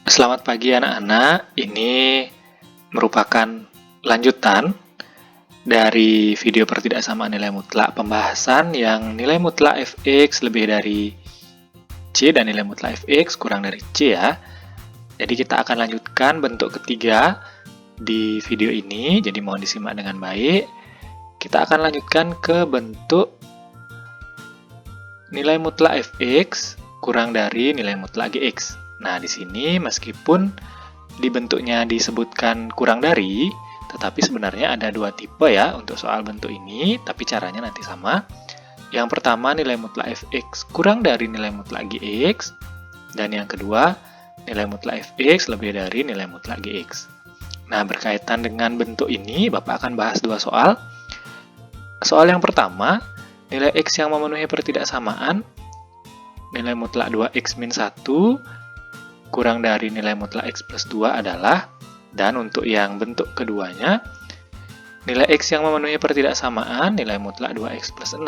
Selamat pagi anak-anak, ini merupakan lanjutan dari video pertidaksamaan nilai mutlak pembahasan yang nilai mutlak fx lebih dari c dan nilai mutlak fx kurang dari c ya. Jadi kita akan lanjutkan bentuk ketiga di video ini, jadi mohon disimak dengan baik. Kita akan lanjutkan ke bentuk nilai mutlak fx kurang dari nilai mutlak gx. Nah, di sini meskipun di bentuknya disebutkan kurang dari, tetapi sebenarnya ada dua tipe ya untuk soal bentuk ini, tapi caranya nanti sama. Yang pertama nilai mutlak fx kurang dari nilai mutlak gx, dan yang kedua nilai mutlak fx lebih dari nilai mutlak gx. Nah, berkaitan dengan bentuk ini, Bapak akan bahas dua soal. Soal yang pertama, nilai x yang memenuhi pertidaksamaan, nilai mutlak 2x min 1 kurang dari nilai mutlak x plus 2 adalah, dan untuk yang bentuk keduanya, nilai x yang memenuhi pertidaksamaan nilai mutlak 2x plus 6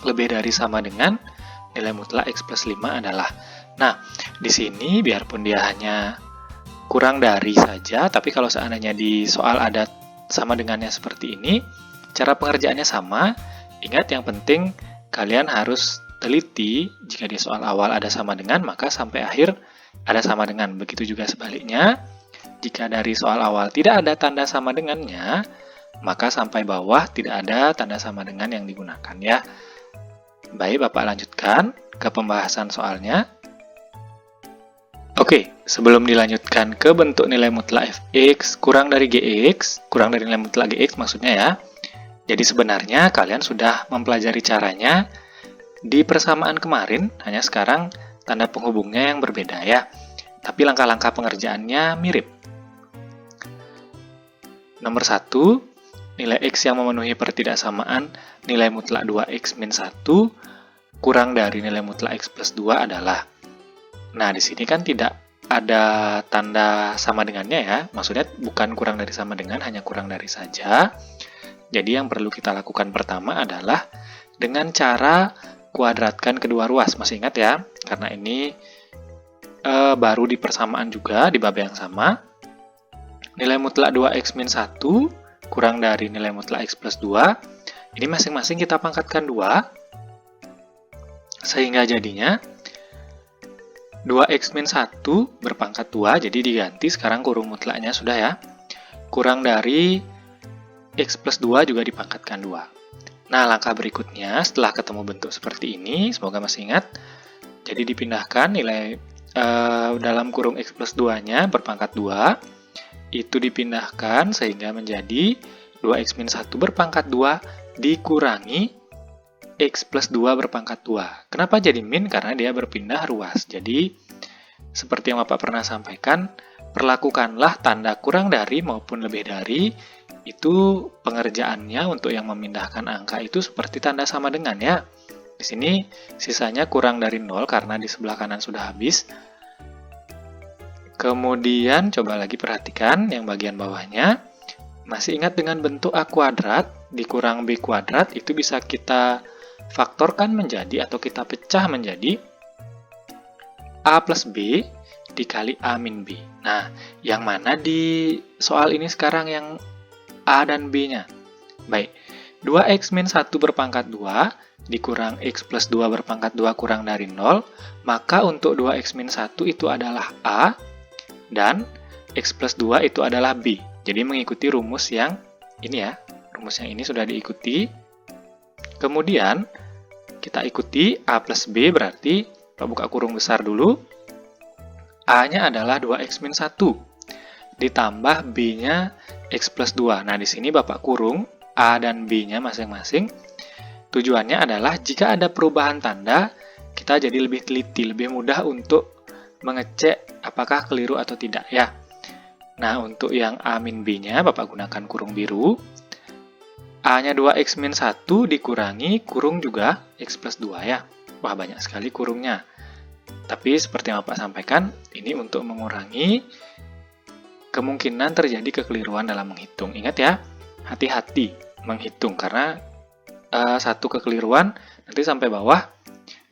lebih dari sama dengan nilai mutlak x plus 5 adalah. Nah, di sini biarpun dia hanya kurang dari saja, tapi kalau seandainya di soal ada sama dengannya seperti ini, cara pengerjaannya sama. Ingat, yang penting kalian harus teliti, jika di soal awal ada sama dengan, maka sampai akhir ada sama dengan. Begitu juga sebaliknya, jika dari soal awal tidak ada tanda sama dengannya, maka sampai bawah tidak ada tanda sama dengan yang digunakan ya. Baik, Bapak lanjutkan ke pembahasan soalnya. Oke, sebelum dilanjutkan ke bentuk nilai mutlak fx kurang dari gx, kurang dari nilai mutlak gx maksudnya ya. Jadi sebenarnya kalian sudah mempelajari caranya di persamaan kemarin, hanya sekarang tanda penghubungnya yang berbeda ya. Tapi langkah-langkah pengerjaannya mirip. Nomor 1, nilai x yang memenuhi pertidaksamaan nilai mutlak 2x min 1 kurang dari nilai mutlak x plus 2 adalah. Nah, di sini kan tidak ada tanda sama dengannya ya. Maksudnya bukan kurang dari sama dengan, hanya kurang dari saja. Jadi yang perlu kita lakukan pertama adalah dengan cara kuadratkan kedua ruas. Masih ingat ya? Karena ini baru di persamaan juga, di bab yang sama. Nilai mutlak 2x min 1 kurang dari nilai mutlak x plus 2. Ini masing-masing kita pangkatkan 2. Sehingga jadinya 2x min 1 berpangkat 2, jadi diganti sekarang kurung mutlaknya sudah ya. Kurang dari x plus 2 juga dipangkatkan 2. Nah, langkah berikutnya setelah ketemu bentuk seperti ini, semoga masih ingat. Jadi dipindahkan nilai dalam kurung x plus 2-nya berpangkat 2, itu dipindahkan sehingga menjadi 2x min 1 berpangkat 2 dikurangi x plus 2 berpangkat 2. Kenapa jadi min? Karena dia berpindah ruas. Jadi, seperti yang Bapak pernah sampaikan, perlakukanlah tanda kurang dari maupun lebih dari. Itu pengerjaannya untuk yang memindahkan angka itu seperti tanda sama dengan ya. Di sini sisanya kurang dari 0 karena di sebelah kanan sudah habis. Kemudian coba lagi perhatikan yang bagian bawahnya. Masih ingat dengan bentuk A kuadrat dikurang B kuadrat itu bisa kita faktorkan menjadi atau kita pecah menjadi A plus B dikali A min B. Nah, yang mana di soal ini sekarang yang A dan B-nya? Baik, 2x min 1 berpangkat 2 dikurang x plus 2 berpangkat 2 kurang dari 0, maka untuk 2x min 1 itu adalah A, dan x plus 2 itu adalah B. Jadi mengikuti rumus yang ini ya, rumus yang ini sudah diikuti. Kemudian, kita ikuti A plus B, berarti kita buka kurung besar dulu. A-nya adalah 2x min 1, ditambah B-nya x plus 2. Nah, di sini Bapak kurung A dan B-nya masing-masing. Tujuannya adalah jika ada perubahan tanda, kita jadi lebih teliti, lebih mudah untuk mengecek apakah keliru atau tidak ya. Nah, untuk yang A min B-nya Bapak gunakan kurung biru. A-nya 2x min 1 dikurangi kurung juga x plus 2 ya. Wah, banyak sekali kurungnya. Tapi seperti yang Bapak sampaikan, ini untuk mengurangi kemungkinan terjadi kekeliruan dalam menghitung. Ingat ya, hati-hati menghitung karena satu kekeliruan nanti sampai bawah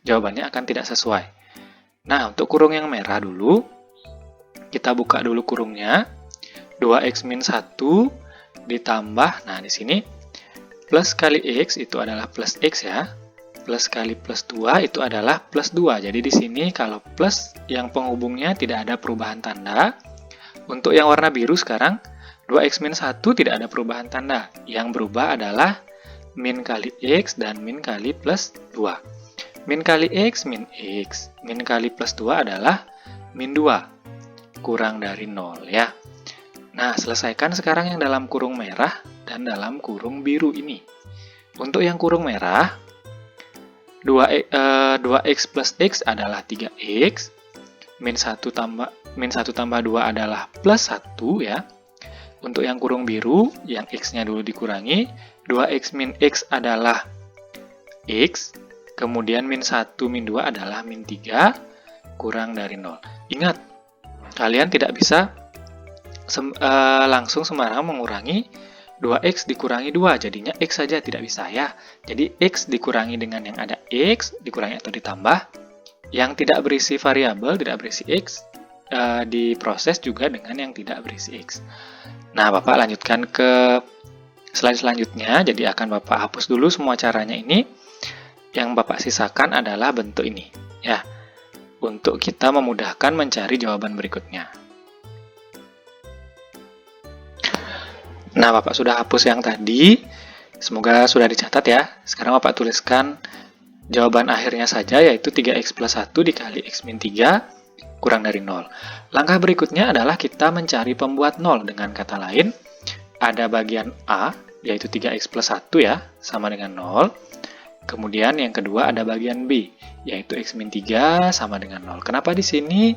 jawabannya akan tidak sesuai. Nah, untuk kurung yang merah dulu, Kita buka dulu kurungnya. 2x min 1 ditambah, nah di sini plus kali x itu adalah plus x ya. Plus kali plus 2 itu adalah plus 2. Jadi di sini kalau plus yang penghubungnya tidak ada perubahan tanda. Untuk yang warna biru sekarang, 2x min 1 tidak ada perubahan tanda. Yang berubah adalah min kali x dan min kali plus 2. Min kali x, min x. Min kali plus 2 adalah min 2. Kurang dari 0 ya. Nah, selesaikan sekarang yang dalam kurung merah dan dalam kurung biru ini. Untuk yang kurung merah, 2x plus x adalah 3x, min 1 tambah 2 adalah plus 1 ya. Untuk yang kurung biru, yang x-nya dulu dikurangi, 2x min x adalah x, kemudian min 1 min 2 adalah min 3, kurang dari 0. Ingat, kalian tidak bisa langsung sembarang mengurangi 2x dikurangi 2, jadinya x saja, tidak bisa ya. Jadi x dikurangi dengan yang ada x, dikurangi atau ditambah. Yang tidak berisi variabel, tidak berisi x, diproses juga dengan yang tidak berisi x. Nah, Bapak lanjutkan ke slide selanjutnya, jadi akan Bapak hapus dulu semua caranya ini. Yang Bapak sisakan adalah bentuk ini, ya, untuk kita memudahkan mencari jawaban berikutnya. Nah, Bapak sudah hapus yang tadi, semoga sudah dicatat ya. Sekarang Bapak tuliskan jawaban akhirnya saja, yaitu 3x plus 1 dikali x min 3 kurang dari 0. Langkah berikutnya adalah kita mencari pembuat 0. Dengan kata lain, ada bagian A, yaitu 3x plus 1 ya, sama dengan 0. Kemudian yang kedua ada bagian B, yaitu x min 3 sama dengan 0. Kenapa di sini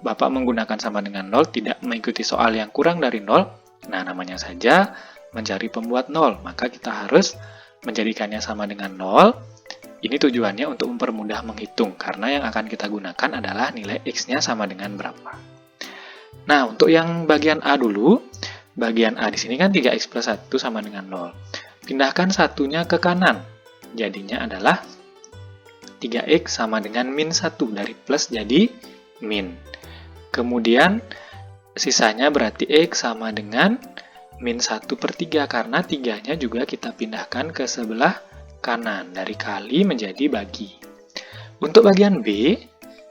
Bapak menggunakan sama dengan 0, tidak mengikuti soal yang kurang dari 0? Nah, namanya saja mencari pembuat 0, maka kita harus menjadikannya sama dengan 0. Ini tujuannya untuk mempermudah menghitung, karena yang akan kita gunakan adalah nilai x-nya sama dengan berapa. Nah, untuk yang bagian A dulu, bagian A di sini kan 3x plus 1 sama dengan 0. Pindahkan satunya ke kanan, jadinya adalah 3x sama dengan min 1, dari plus jadi min. Kemudian, sisanya berarti x sama dengan min 1 per 3, karena 3-nya juga kita pindahkan ke sebelah kanan, dari kali menjadi bagi. Untuk bagian B,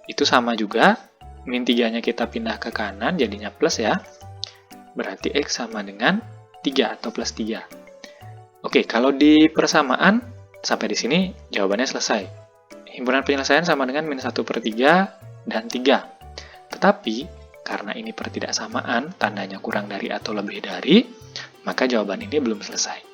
itu sama juga, min 3-nya kita pindah ke kanan, jadinya plus ya, berarti x sama dengan 3 atau plus 3. Oke, kalau di persamaan, sampai di sini jawabannya selesai. Himpunan penyelesaian sama dengan min 1 per 3 dan 3. Tetapi, karena ini pertidaksamaan, tandanya kurang dari atau lebih dari, maka jawaban ini belum selesai.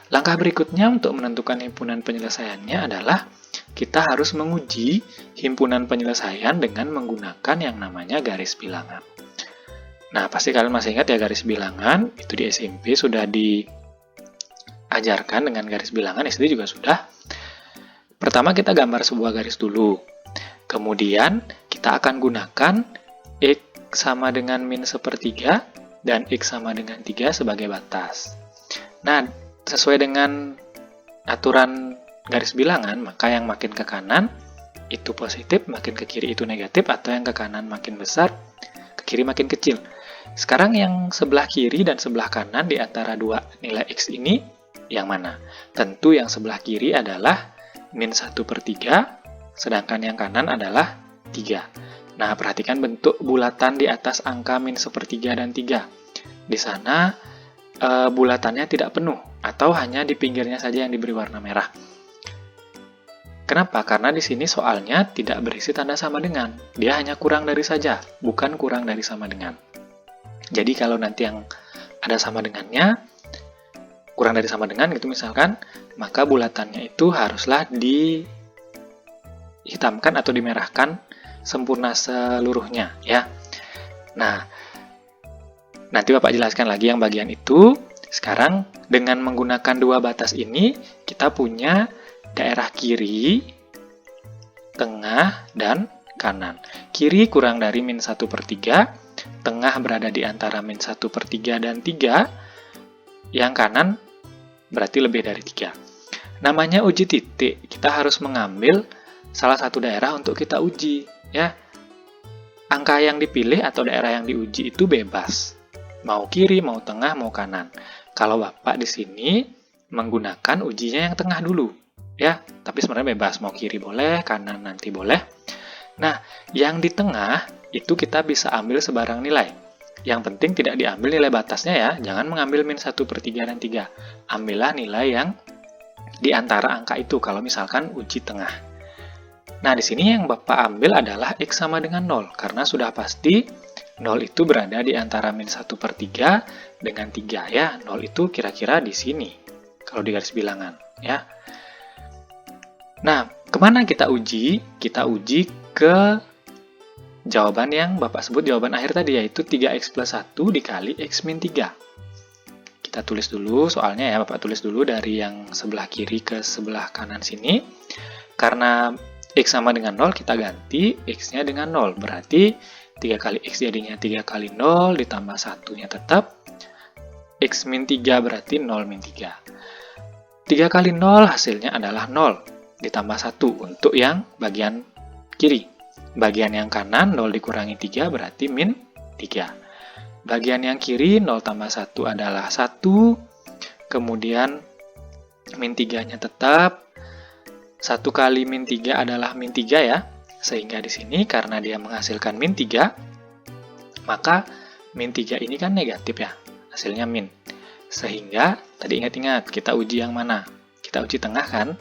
Langkah berikutnya untuk menentukan himpunan penyelesaiannya adalah kita harus menguji himpunan penyelesaian dengan menggunakan yang namanya garis bilangan. Nah, pasti kalian masih ingat ya garis bilangan, itu di SMP sudah diajarkan dengan garis bilangan, SD juga sudah. Pertama kita gambar sebuah garis dulu. Kemudian kita akan gunakan x sama dengan min 1/3 dan x sama dengan 3 sebagai batas. Nah, sesuai dengan aturan garis bilangan, maka yang makin ke kanan itu positif, makin ke kiri itu negatif, atau yang ke kanan makin besar, ke kiri makin kecil. Sekarang yang sebelah kiri dan sebelah kanan di antara dua nilai x ini, yang mana? Tentu yang sebelah kiri adalah min 1/3, sedangkan yang kanan adalah 3. Nah, perhatikan bentuk bulatan di atas angka min 1/3 dan 3. Di sana, bulatannya tidak penuh, atau hanya di pinggirnya saja yang diberi warna merah. Kenapa? Karena di sini soalnya tidak berisi tanda sama dengan. Dia hanya kurang dari saja, bukan kurang dari sama dengan. Jadi, kalau nanti yang ada sama dengannya, kurang dari sama dengan gitu misalkan, maka bulatannya itu haruslah dihitamkan atau dimerahkan sempurna seluruhnya ya. Nah, nanti Bapak jelaskan lagi yang bagian itu. Sekarang dengan menggunakan dua batas ini, kita punya daerah kiri, tengah, dan kanan. Kiri kurang dari min 1/3, tengah berada di antara min 1/3 dan 3, yang kanan berarti lebih dari 3. Namanya uji titik, kita harus mengambil salah satu daerah untuk kita uji ya. angka yang dipilih atau daerah yang diuji itu bebas. Mau kiri, mau tengah, mau kanan. Kalau Bapak di sini menggunakan ujinya yang tengah dulu. Ya, tapi sebenarnya bebas. Mau kiri boleh, kanan nanti boleh. Nah, yang di tengah itu kita bisa ambil sebarang nilai. Yang penting tidak diambil nilai batasnya ya. Jangan mengambil min 1/3 dan 3. Ambillah nilai yang di antara angka itu kalau misalkan uji tengah. Nah, di sini yang Bapak ambil adalah X sama dengan 0, karena sudah pasti 0 itu berada di antara min 1/3 dengan 3 ya. 0 itu kira-kira di sini, kalau di garis bilangan ya. Nah, kemana kita uji? Kita uji ke jawaban yang Bapak sebut jawaban akhir tadi, yaitu 3x plus 1 dikali x min 3. Kita tulis dulu soalnya ya, Bapak tulis dulu dari yang sebelah kiri ke sebelah kanan sini. Karena x sama dengan 0, kita ganti x-nya dengan 0. Berarti 3 kali x jadinya 3 kali 0, ditambah 1-nya tetap. X min 3 berarti 0 min 3. 3 kali 0 hasilnya adalah 0. Ditambah 1 untuk yang bagian kiri. Bagian yang kanan 0 dikurangi 3 berarti min 3. Bagian yang kiri 0 tambah 1 adalah 1. Kemudian min 3-nya tetap. 1 kali min 3 adalah min 3 ya. Sehingga di sini karena dia menghasilkan min 3, maka min 3 ini kan negatif ya. Hasilnya min. Sehingga tadi ingat-ingat kita uji yang mana? Kita uji tengah kan?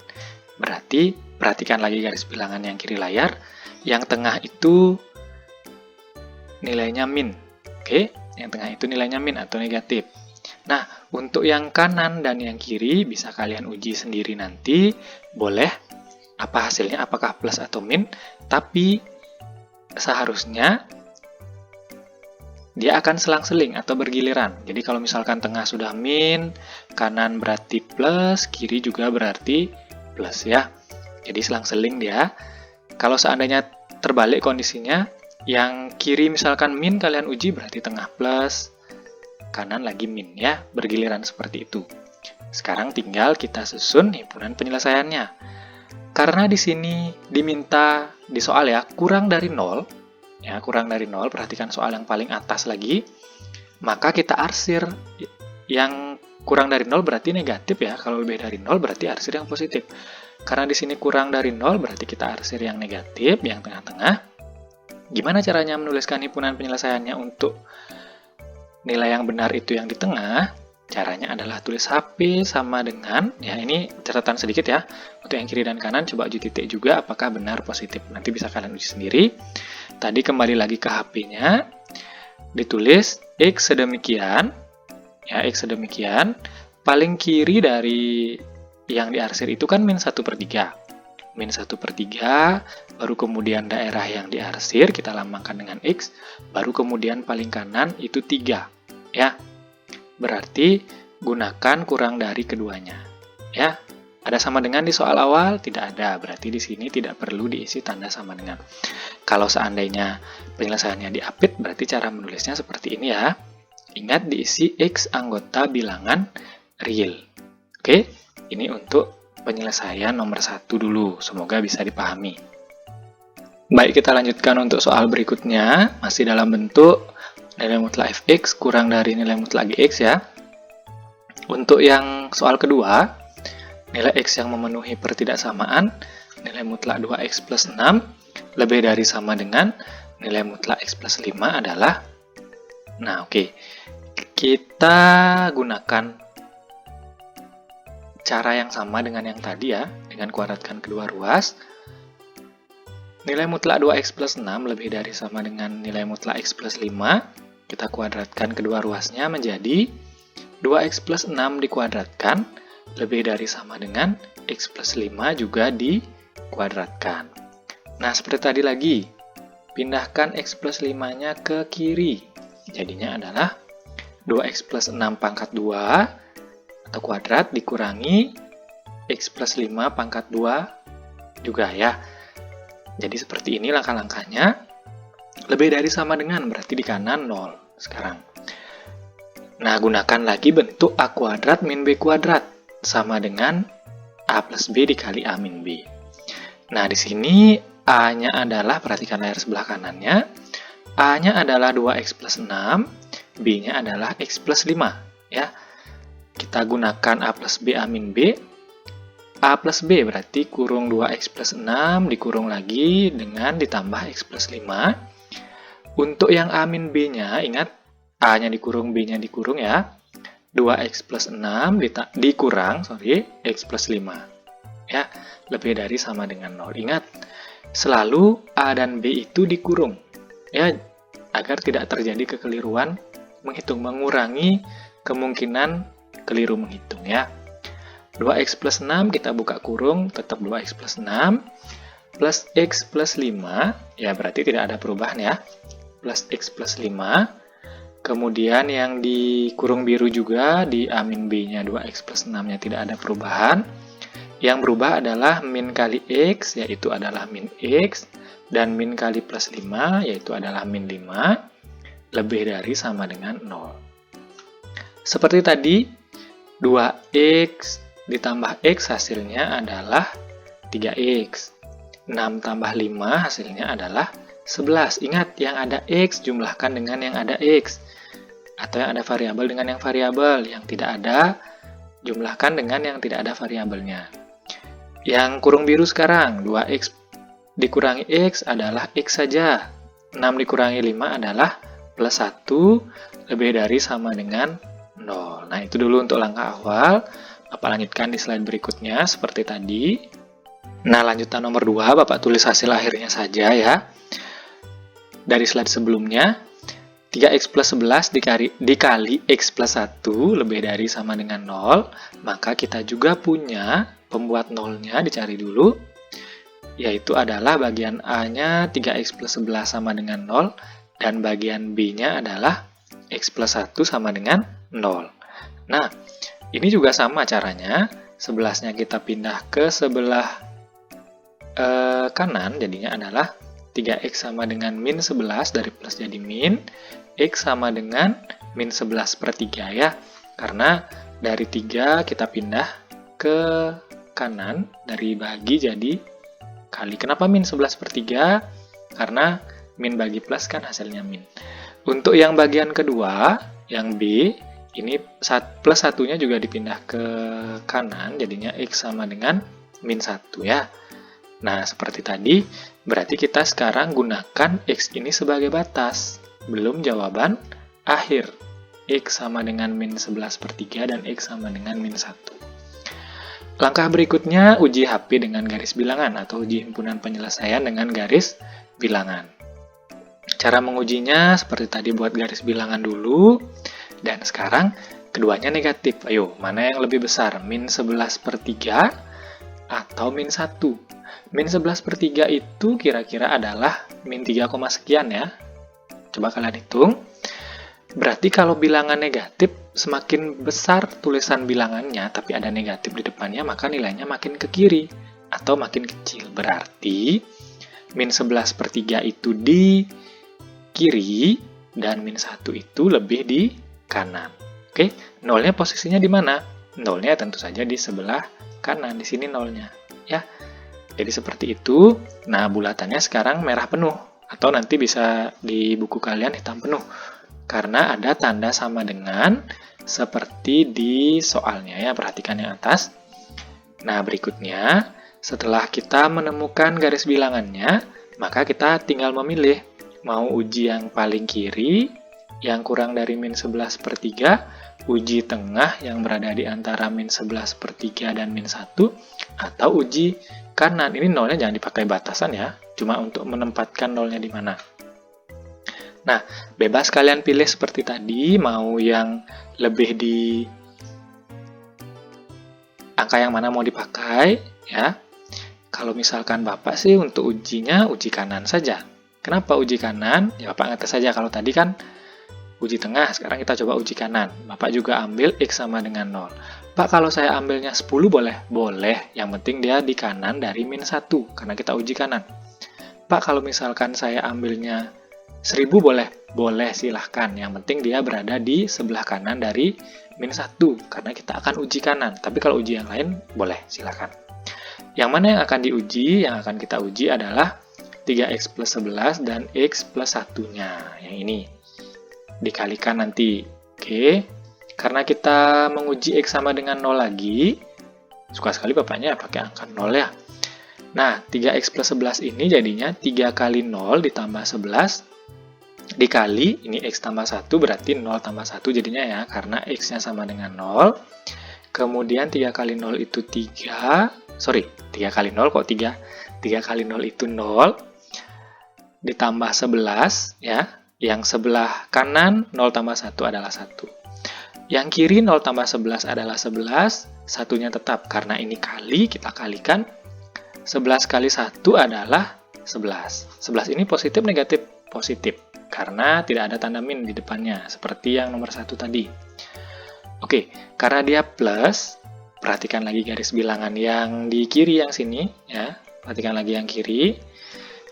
Berarti perhatikan lagi garis bilangan yang kiri layar. Yang tengah itu nilainya min. Oke, yang tengah itu nilainya min atau negatif. Nah, untuk yang kanan dan yang kiri bisa kalian uji sendiri nanti. Boleh apa hasilnya, apakah plus atau min. Tapi seharusnya dia akan selang-seling atau bergiliran. Jadi kalau misalkan tengah sudah min, kanan berarti plus, kiri juga berarti plus ya. Jadi selang-seling dia. Kalau seandainya terbalik kondisinya, yang kiri misalkan min kalian uji berarti tengah plus, kanan lagi min ya, bergiliran seperti itu. Sekarang tinggal kita susun himpunan penyelesaiannya. Karena di sini diminta di soal ya kurang dari 0, ya kurang dari 0, perhatikan soal yang paling atas lagi, maka kita arsir yang kurang dari 0 berarti negatif ya, kalau lebih dari 0 berarti arsir yang positif. Karena di sini kurang dari 0 berarti kita arsir yang negatif, yang tengah-tengah. Gimana caranya menuliskan himpunan penyelesaiannya untuk nilai yang benar itu yang di tengah? Caranya adalah tulis HP sama dengan, ya ini catatan sedikit ya, untuk yang kiri dan kanan coba uji titik juga apakah benar positif. Nanti bisa kalian uji sendiri. Tadi kembali lagi ke HP-nya, ditulis X sedemikian, ya X sedemikian, paling kiri dari yang diarsir itu kan min 1/3. Min 1/3, baru kemudian daerah yang diarsir, kita lambangkan dengan X, baru kemudian paling kanan itu 3. Ya, berarti gunakan kurang dari keduanya. Ya, ada sama dengan di soal awal? Tidak ada, berarti di sini tidak perlu diisi tanda sama dengan. Kalau seandainya penyelesaiannya diapit, berarti cara menulisnya seperti ini ya. Ingat diisi X anggota bilangan real. Oke, ini untuk penyelesaian nomor 1 dulu, semoga bisa dipahami. Baik, kita lanjutkan untuk soal berikutnya, masih dalam bentuk nilai mutlak fx kurang dari nilai mutlak gx ya. Untuk yang soal kedua, nilai x yang memenuhi pertidaksamaan, nilai mutlak 2x plus 6, lebih dari sama dengan nilai mutlak x plus 5 adalah, nah oke, kita gunakan cara yang sama dengan yang tadi ya, dengan kuadratkan kedua ruas. Nilai mutlak 2x plus 6 lebih dari sama dengan nilai mutlak x plus 5. Kita kuadratkan kedua ruasnya menjadi 2x plus 6 dikuadratkan lebih dari sama dengan x plus 5 juga dikuadratkan. Nah, seperti tadi lagi, pindahkan x plus 5-nya ke kiri. Jadinya adalah 2x plus 6 pangkat 2 atau kuadrat dikurangi x plus 5 pangkat 2 juga ya. Jadi seperti ini langkah-langkahnya. Lebih dari sama dengan berarti di kanan 0 sekarang. Nah, gunakan lagi bentuk a kuadrat min b kuadrat sama dengan a plus b dikali a min b. Nah, di sini a-nya adalah, perhatikan layar sebelah kanannya, A-nya adalah 2x plus 6, B-nya adalah x plus 5. Ya. Kita gunakan A plus B, A min B. A plus B berarti kurung 2x plus 6 dikurung lagi dengan ditambah x plus 5. Untuk yang A min B-nya, ingat A-nya dikurung, B-nya dikurung ya. 2x plus 6 dikurang, x plus 5. Ya, lebih dari sama dengan 0. Ingat, selalu A dan B itu dikurung. Ya, agar tidak terjadi kekeliruan menghitung, mengurangi kemungkinan keliru menghitung ya. 2x plus 6 kita buka kurung, tetap 2x plus 6 plus x plus 5, ya berarti tidak ada perubahan ya. Plus x plus 5. Kemudian yang di kurung biru juga di A min B-nya 2x plus 6-nya tidak ada perubahan. Yang berubah adalah min kali x, yaitu adalah min x, dan min kali plus 5, yaitu adalah min 5, lebih dari sama dengan 0. Seperti tadi, 2x ditambah x hasilnya adalah 3x. 6 tambah 5 hasilnya adalah 11. Ingat, yang ada x jumlahkan dengan yang ada x. Atau yang ada variabel dengan yang variabel. Yang tidak ada, jumlahkan dengan yang tidak ada variabelnya. Yang kurung biru sekarang, 2x dikurangi x adalah x saja. 6 dikurangi 5 adalah plus 1, lebih dari sama dengan 0. Nah, itu dulu untuk langkah awal. Bapak lanjutkan di slide berikutnya, seperti tadi. Nah, lanjutan nomor 2, Bapak tulis hasil akhirnya saja ya. Dari slide sebelumnya, 3x plus 11 dikali x plus 1 lebih dari sama dengan 0, maka kita juga punya pembuat nolnya, dicari dulu, yaitu adalah bagian A-nya 3x plus 11 sama dengan 0, dan bagian B-nya adalah x plus 1 sama dengan 0. Nah, ini juga sama caranya, 11-nya kita pindah ke sebelah kanan, jadinya adalah 3x sama dengan min 11, dari plus jadi min, x sama dengan min 11 per 3 ya, karena dari 3 kita pindah ke kanan, dari bagi jadi kali. Kenapa min 11 per 3? Karena min bagi plus kan hasilnya min. Untuk yang bagian kedua, yang B, ini plus 1-nya juga dipindah ke kanan, jadinya x sama dengan min 1 ya. Nah, seperti tadi, berarti kita sekarang gunakan x ini sebagai batas. Belum jawaban akhir. X sama dengan min 11 per 3 dan x sama dengan min 1. Langkah berikutnya, uji HP dengan garis bilangan atau uji himpunan penyelesaian dengan garis bilangan. Cara mengujinya seperti tadi, buat garis bilangan dulu. Dan sekarang, keduanya negatif. Ayo, mana yang lebih besar? Min 11 per 3 atau min 1? Min 11 per 3 itu kira-kira adalah min 3, sekian ya. Coba kalian hitung. Berarti kalau bilangan negatif, semakin besar tulisan bilangannya, tapi ada negatif di depannya, maka nilainya makin ke kiri atau makin kecil. Berarti min 11 per 3 itu di kiri, dan min 1 itu lebih di kanan. Oke, nolnya posisinya di mana? Nolnya tentu saja di sebelah kanan, di sini nolnya. Ya, jadi seperti itu. Nah, bulatannya sekarang merah penuh, atau nanti bisa di buku kalian hitam penuh, karena ada tanda sama dengan seperti di soalnya ya, perhatikan yang atas. Nah, berikutnya, setelah kita menemukan garis bilangannya, maka kita tinggal memilih mau uji yang paling kiri, yang kurang dari min 11 per 3, uji tengah yang berada di antara min 11 per 3 dan min 1, atau uji kanan. Ini nolnya jangan dipakai batasan ya, cuma untuk menempatkan nolnya di mana. Nah, bebas kalian pilih seperti tadi, mau yang lebih di angka yang mana mau dipakai ya. Kalau misalkan Bapak sih untuk ujinya uji kanan saja. Kenapa uji kanan? Ya Bapak ngetes saja, kalau tadi kan uji tengah, sekarang kita coba uji kanan. Bapak juga ambil x sama dengan 0. Pak, kalau saya ambilnya 10 boleh? Boleh, yang penting dia di kanan dari min 1, karena kita uji kanan. Pak, kalau misalkan saya ambilnya 1000 boleh? Boleh, silahkan. Yang penting dia berada di sebelah kanan dari min 1, karena kita akan uji kanan. Tapi kalau uji yang lain, boleh, silahkan. Yang mana yang akan diuji? Yang akan kita uji adalah 3x plus 11 dan x plus 1-nya. Yang ini. Dikalikan nanti. Oke. Karena kita menguji x sama dengan 0 lagi, suka sekali bapaknya pakai angka 0 ya. Nah, 3x plus 11 ini jadinya 3 kali 0 ditambah 11 dikali, ini x tambah 1 berarti 0 tambah 1 jadinya ya, karena x-nya sama dengan 0. Kemudian 3 kali 0 itu 3 kali 0 kok 3? 3 kali 0 itu 0, ditambah 11 ya, yang sebelah kanan 0 tambah 1 adalah 1. Yang kiri 0 tambah 11 adalah 11, satunya tetap, karena ini kali, kita kalikan, 11 kali 1 adalah 11. 11 ini positif, negatif? Positif, karena tidak ada tanda min di depannya, seperti yang nomor 1 tadi. Oke, karena dia plus, perhatikan lagi garis bilangan yang di kiri yang sini, ya. Perhatikan lagi yang kiri,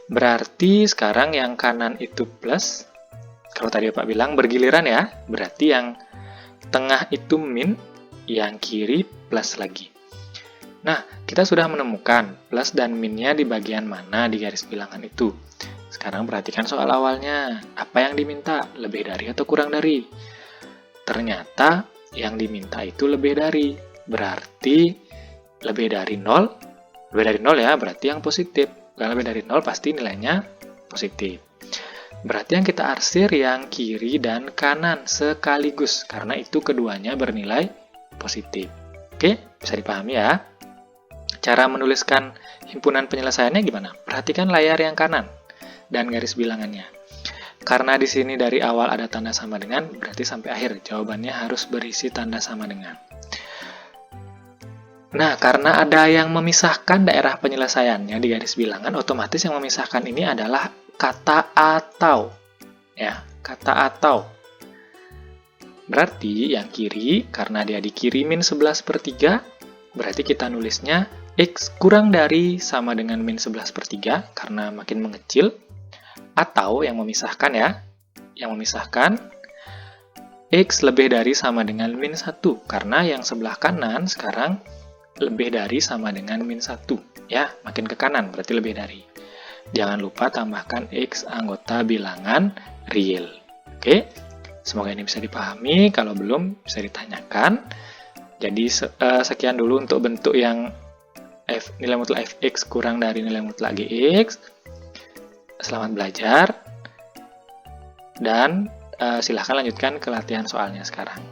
berarti sekarang yang kanan itu plus, kalau tadi Bapak bilang bergiliran ya, berarti yang tengah itu min, yang kiri plus lagi. Nah, kita sudah menemukan plus dan minnya di bagian mana di garis bilangan itu. Sekarang perhatikan soal awalnya. Apa yang diminta? Lebih dari atau kurang dari? Ternyata yang diminta itu lebih dari. Berarti lebih dari 0. Lebih dari 0 ya, berarti yang positif. Kalau lebih dari 0 pasti nilainya positif. Berarti yang kita arsir yang kiri dan kanan sekaligus, karena itu keduanya bernilai positif. Oke, bisa dipahami ya? Cara menuliskan himpunan penyelesaiannya gimana? Perhatikan layar yang kanan dan garis bilangannya. Karena di sini dari awal ada tanda sama dengan, berarti sampai akhir jawabannya harus berisi tanda sama dengan. Nah, karena ada yang memisahkan daerah penyelesaiannya di garis bilangan, otomatis yang memisahkan ini adalah kata atau. Ya, kata atau. Berarti yang kiri, karena dia dikirimin 11/3, berarti kita nulisnya x kurang dari sama dengan min 11/3, karena makin mengecil. Atau yang memisahkan ya, yang memisahkan x lebih dari sama dengan min 1, karena yang sebelah kanan sekarang lebih dari sama dengan min 1. Ya, makin ke kanan, berarti lebih dari. Jangan lupa tambahkan x anggota bilangan real. Oke, semoga ini bisa dipahami. Kalau belum, bisa ditanyakan. Jadi, sekian dulu untuk bentuk yang nilai mutlak fx kurang dari nilai mutlak gx. Selamat belajar. Dan silahkan lanjutkan ke latihan soalnya sekarang.